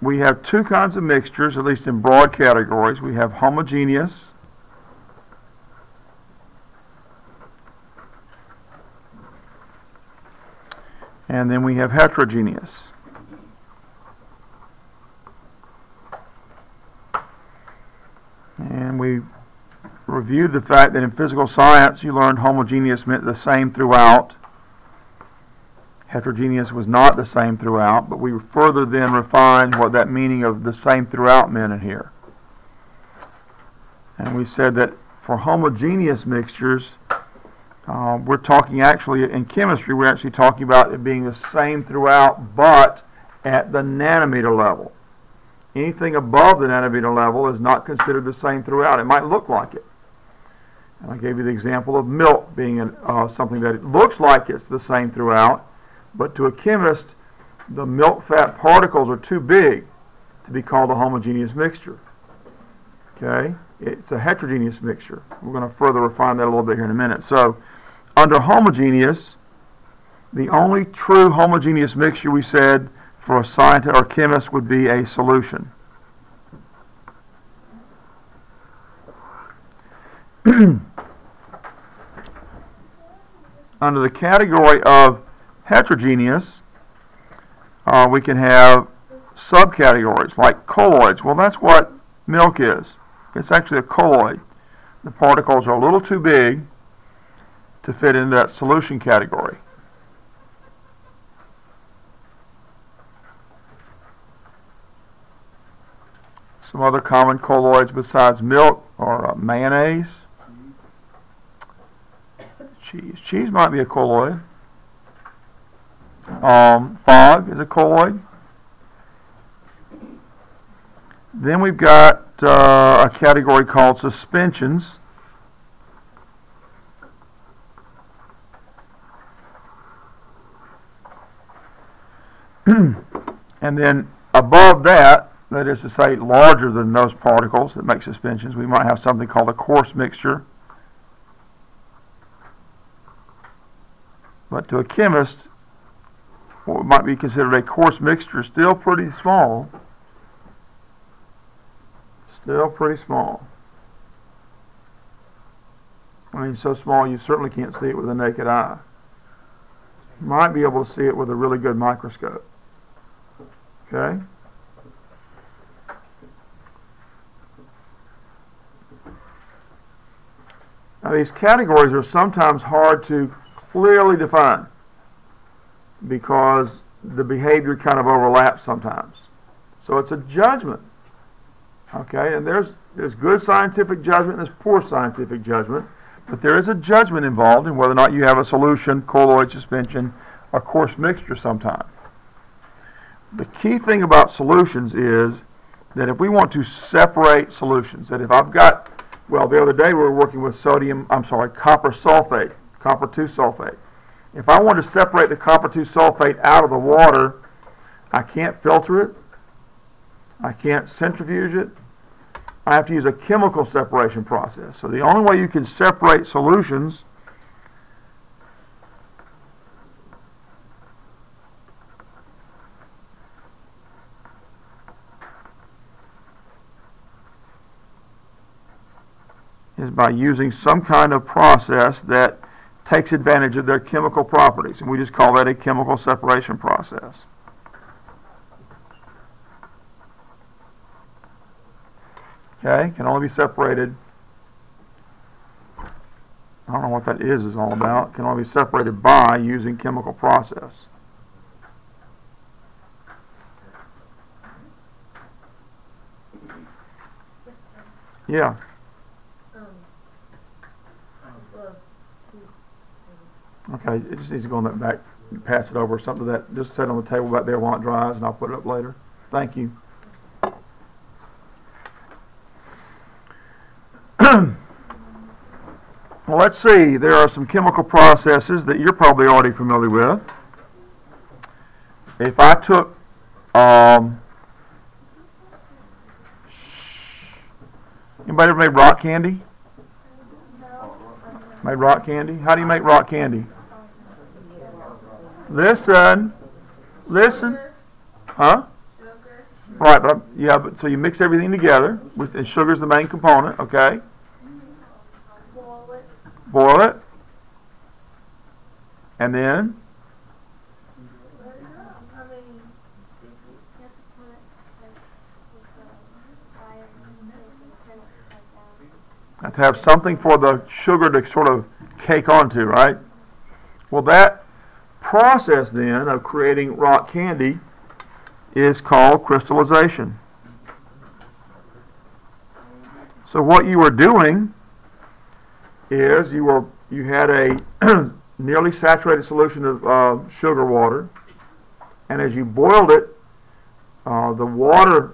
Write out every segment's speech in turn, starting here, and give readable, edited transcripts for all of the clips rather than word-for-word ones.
we have two kinds of mixtures, at least in broad categories. We have homogeneous and then we have heterogeneous. And we reviewed the fact that in physical science you learned homogeneous meant the same throughout. Heterogeneous was not the same throughout, but we further then refined what that meaning of the same throughout meant in here. And we said that for homogeneous mixtures, we're talking actually, in chemistry, we're actually talking about it being the same throughout, but at the nanometer level. Anything above the nanometer level is not considered the same throughout. It might look like it. And I gave you the example of milk being something that it looks like it's the same throughout, but to a chemist, the milk fat particles are too big to be called a homogeneous mixture. Okay? It's a heterogeneous mixture. We're going to further refine that a little bit here in a minute. So, under homogeneous, the only true homogeneous mixture we said for a scientist or chemist would be a solution. Under the category of heterogeneous, we can have subcategories like colloids. Well, that's what milk is. It's actually a colloid. The particles are a little too big to fit into that solution category. Some other common colloids besides milk are mayonnaise, cheese. Cheese might be a colloid. Fog is a colloid. Then we've got a category called suspensions. And then above that, that is to say larger than those particles that make suspensions, we might have something called a coarse mixture. But to a chemist, what might be considered a coarse mixture is still pretty small. Still pretty small. I mean, so small you certainly can't see it with the naked eye. You might be able to see it with a really good microscope. Okay? Now, these categories are sometimes hard to clearly define because the behavior kind of overlaps sometimes. So it's a judgment. Okay, and there's good scientific judgment and there's poor scientific judgment, but there is a judgment involved in whether or not you have a solution, colloid, suspension, or coarse mixture sometime. The key thing about solutions is that if we want to separate solutions, that if I've got, well, the other day we were working with copper sulfate, copper 2 sulfate. If I want to separate the copper 2 sulfate out of the water, I can't filter it. I can't centrifuge it. I have to use a chemical separation process. So the only way you can separate solutions is by using some kind of process that takes advantage of their chemical properties. And we just call that a chemical separation process. Okay, can only be separated. I don't know what that is all about. Can only be separated by using chemical process. Yeah. Okay, it just needs to go on that back, pass it over or something that just set on the table back there while it dries, and I'll put it up later. Thank you. Well, let's see. There are some chemical processes that you're probably already familiar with. If I took anybody ever made rock candy? Made rock candy? How do you make rock candy? Listen. Listen. Huh? Right, but yeah, but so you mix everything together, and sugar's the main component, okay? Boil it. And then? To have something for the sugar to sort of cake onto, right? Well, that process then of creating rock candy is called crystallization. So what you were doing is you had a nearly saturated solution of sugar water, and as you boiled it, the water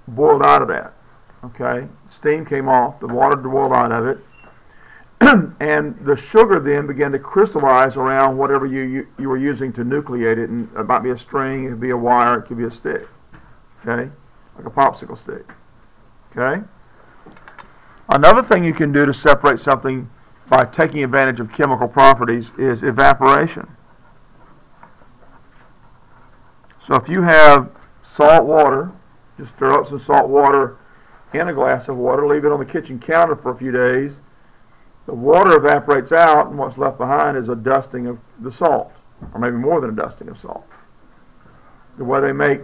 boiled out of that. Okay, steam came off, the water boiled out of it, and the sugar then began to crystallize around whatever you were using to nucleate it. And it might be a string, it could be a wire, it could be a stick. Okay, like a popsicle stick. Okay. Another thing you can do to separate something by taking advantage of chemical properties is evaporation. So if you have salt water, just stir up some salt water in a glass of water, leave it on the kitchen counter for a few days. The water evaporates out, and what's left behind is a dusting of the salt, or maybe more than a dusting of salt. The way they make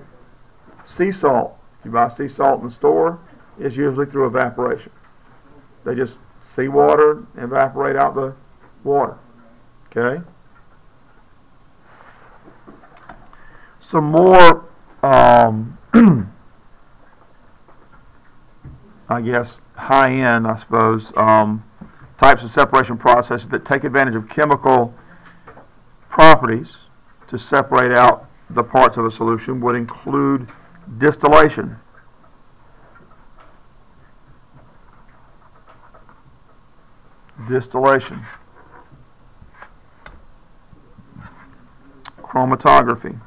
sea salt, if you buy sea salt in the store, is usually through evaporation. They just seawater and evaporate out the water. Okay? Some more I guess, high-end, I suppose, types of separation processes that take advantage of chemical properties to separate out the parts of a solution would include distillation. Distillation. Chromatography.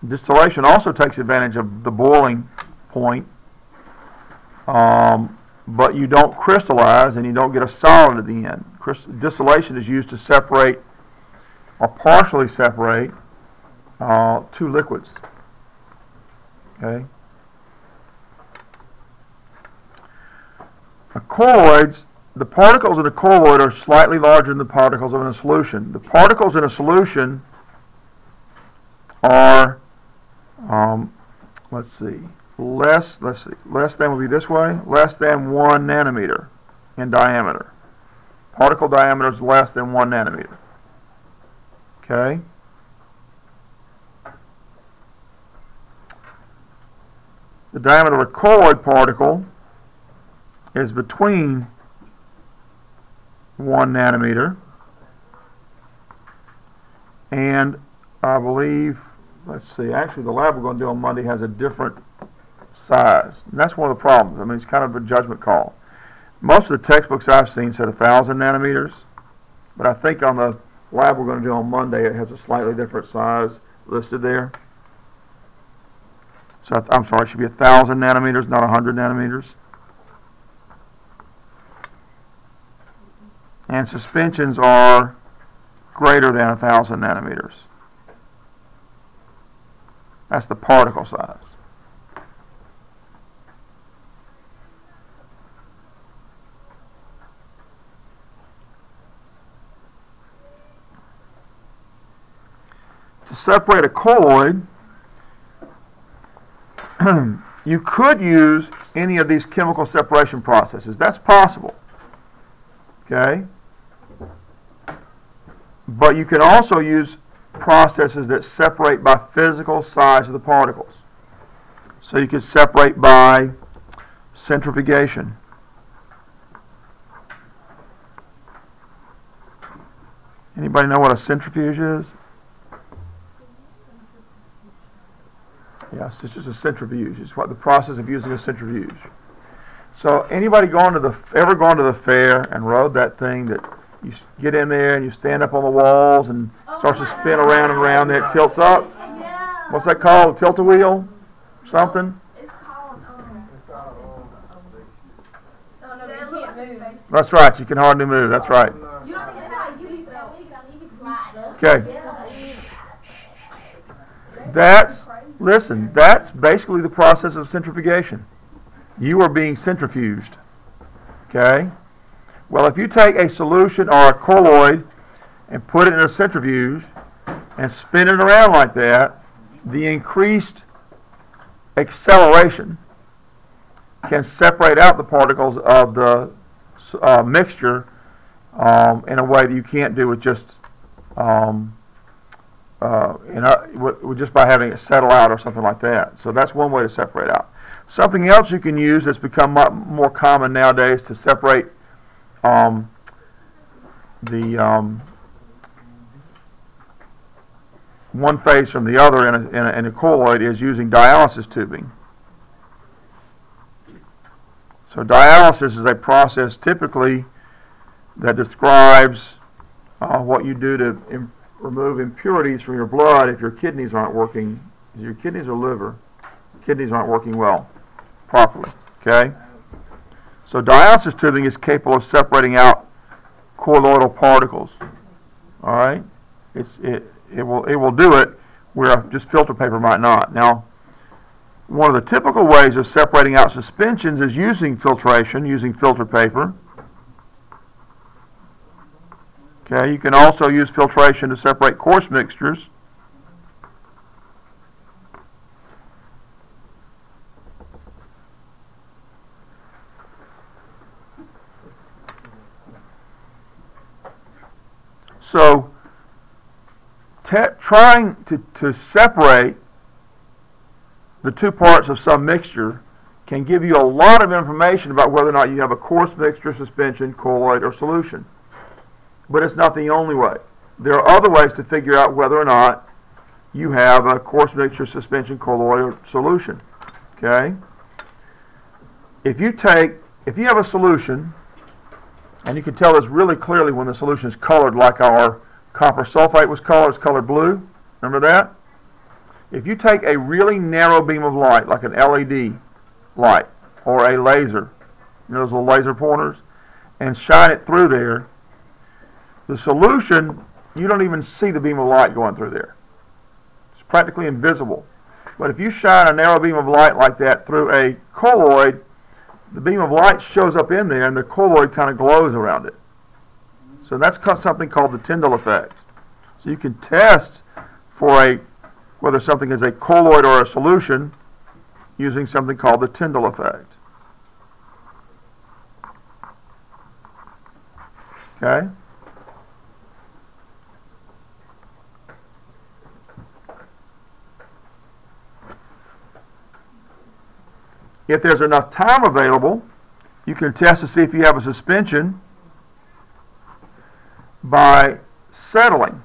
Distillation also takes advantage of the boiling point, but you don't crystallize and you don't get a solid at the end. Distillation is used to separate or partially separate two liquids. Okay. Colloids, the particles in a colloid are slightly larger than the particles in a solution. The particles in a solution are less than will be this way, less than 1 nanometer in diameter. Particle diameter is less than 1 nanometer. Okay? The diameter of a colloid particle is between 1 nanometer and, I believe, let's see, actually the lab we're going to do on Monday has a different size. And that's one of the problems. I mean, it's kind of a judgment call. Most of the textbooks I've seen said 1,000 nanometers, but I think on the lab we're going to do on Monday it has a slightly different size listed there. So I'm sorry, it should be 1,000 nanometers, not 100 nanometers. And suspensions are greater than 1,000 nanometers. That's the particle size. To separate a colloid, you could use any of these chemical separation processes. That's possible. Okay? But you can also use processes that separate by physical size of the particles. So you could separate by centrifugation. Anybody know what a centrifuge is? Yes, it's just a centrifuge. It's what the process of using a centrifuge. So anybody ever gone to the fair and rode that thing that you get in there and you stand up on the walls and it starts to spin around and around there, it tilts up? Yeah. What's that called? A tilt-a-wheel? Something? It's called, no, you can't move. That's right. You can hardly move. That's right. You don't think it's like you can slide. Okay. That's basically the process of centrifugation. You are being centrifuged. Okay? Well, if you take a solution or a colloid and put it in a centrifuge and spin it around like that, the increased acceleration can separate out the particles of the mixture in a way that you can't do with just just by having it settle out or something like that. So that's one way to separate out. Something else you can use that's become more common nowadays to separate one phase from the other in a colloid is using dialysis tubing. So dialysis is a process typically that describes what you do to remove impurities from your blood if your kidneys aren't working, if your kidneys or liver, kidneys aren't working well, properly, okay? So dialysis tubing is capable of separating out colloidal particles, all right? It will do it where just filter paper might not. Now, one of the typical ways of separating out suspensions is using filtration, using filter paper. Okay, you can also use filtration to separate coarse mixtures. So, trying to separate the two parts of some mixture can give you a lot of information about whether or not you have a coarse mixture, suspension, colloid, or solution. But it's not the only way. There are other ways to figure out whether or not you have a coarse mixture, suspension, colloid, or solution. Okay? If you have a solution, and you can tell this really clearly when the solution is colored like our copper sulfate was colored, it's colored blue. Remember that? If you take a really narrow beam of light, like an LED light, or a laser, you know those little laser pointers, and shine it through there, the solution, you don't even see the beam of light going through there. It's practically invisible. But if you shine a narrow beam of light like that through a colloid, the beam of light shows up in there and the colloid kind of glows around it. So that's something called the Tyndall Effect. So you can test for whether something is a colloid or a solution using something called the Tyndall Effect. Okay? If there's enough time available, you can test to see if you have a suspension by settling.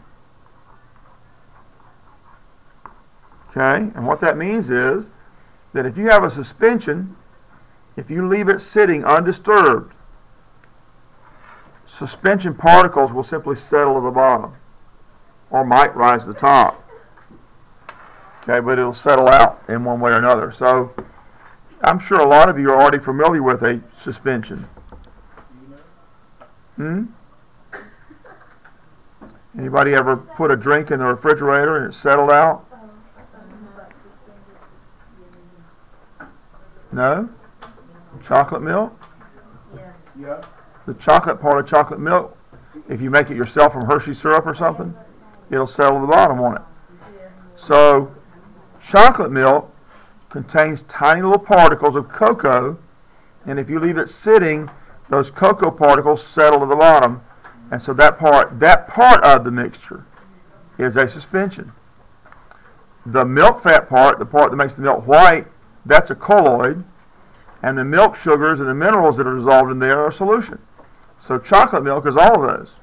Okay? And what that means is that if you have a suspension, if you leave it sitting undisturbed, suspension particles will simply settle to the bottom or might rise to the top. Okay, but it'll settle out in one way or another. So I'm sure a lot of you are already familiar with a suspension. Anybody ever put a drink in the refrigerator and it settled out? No? Chocolate milk? Yeah. The chocolate part of chocolate milk, if you make it yourself from Hershey syrup or something, it'll settle to the bottom, won't it? So, chocolate milk contains tiny little particles of cocoa, and if you leave it sitting, those cocoa particles settle to the bottom, and so that part of the mixture is a suspension. The milk fat part, the part that makes the milk white, that's a colloid, and the milk sugars and the minerals that are dissolved in there are a solution. So chocolate milk is all of those.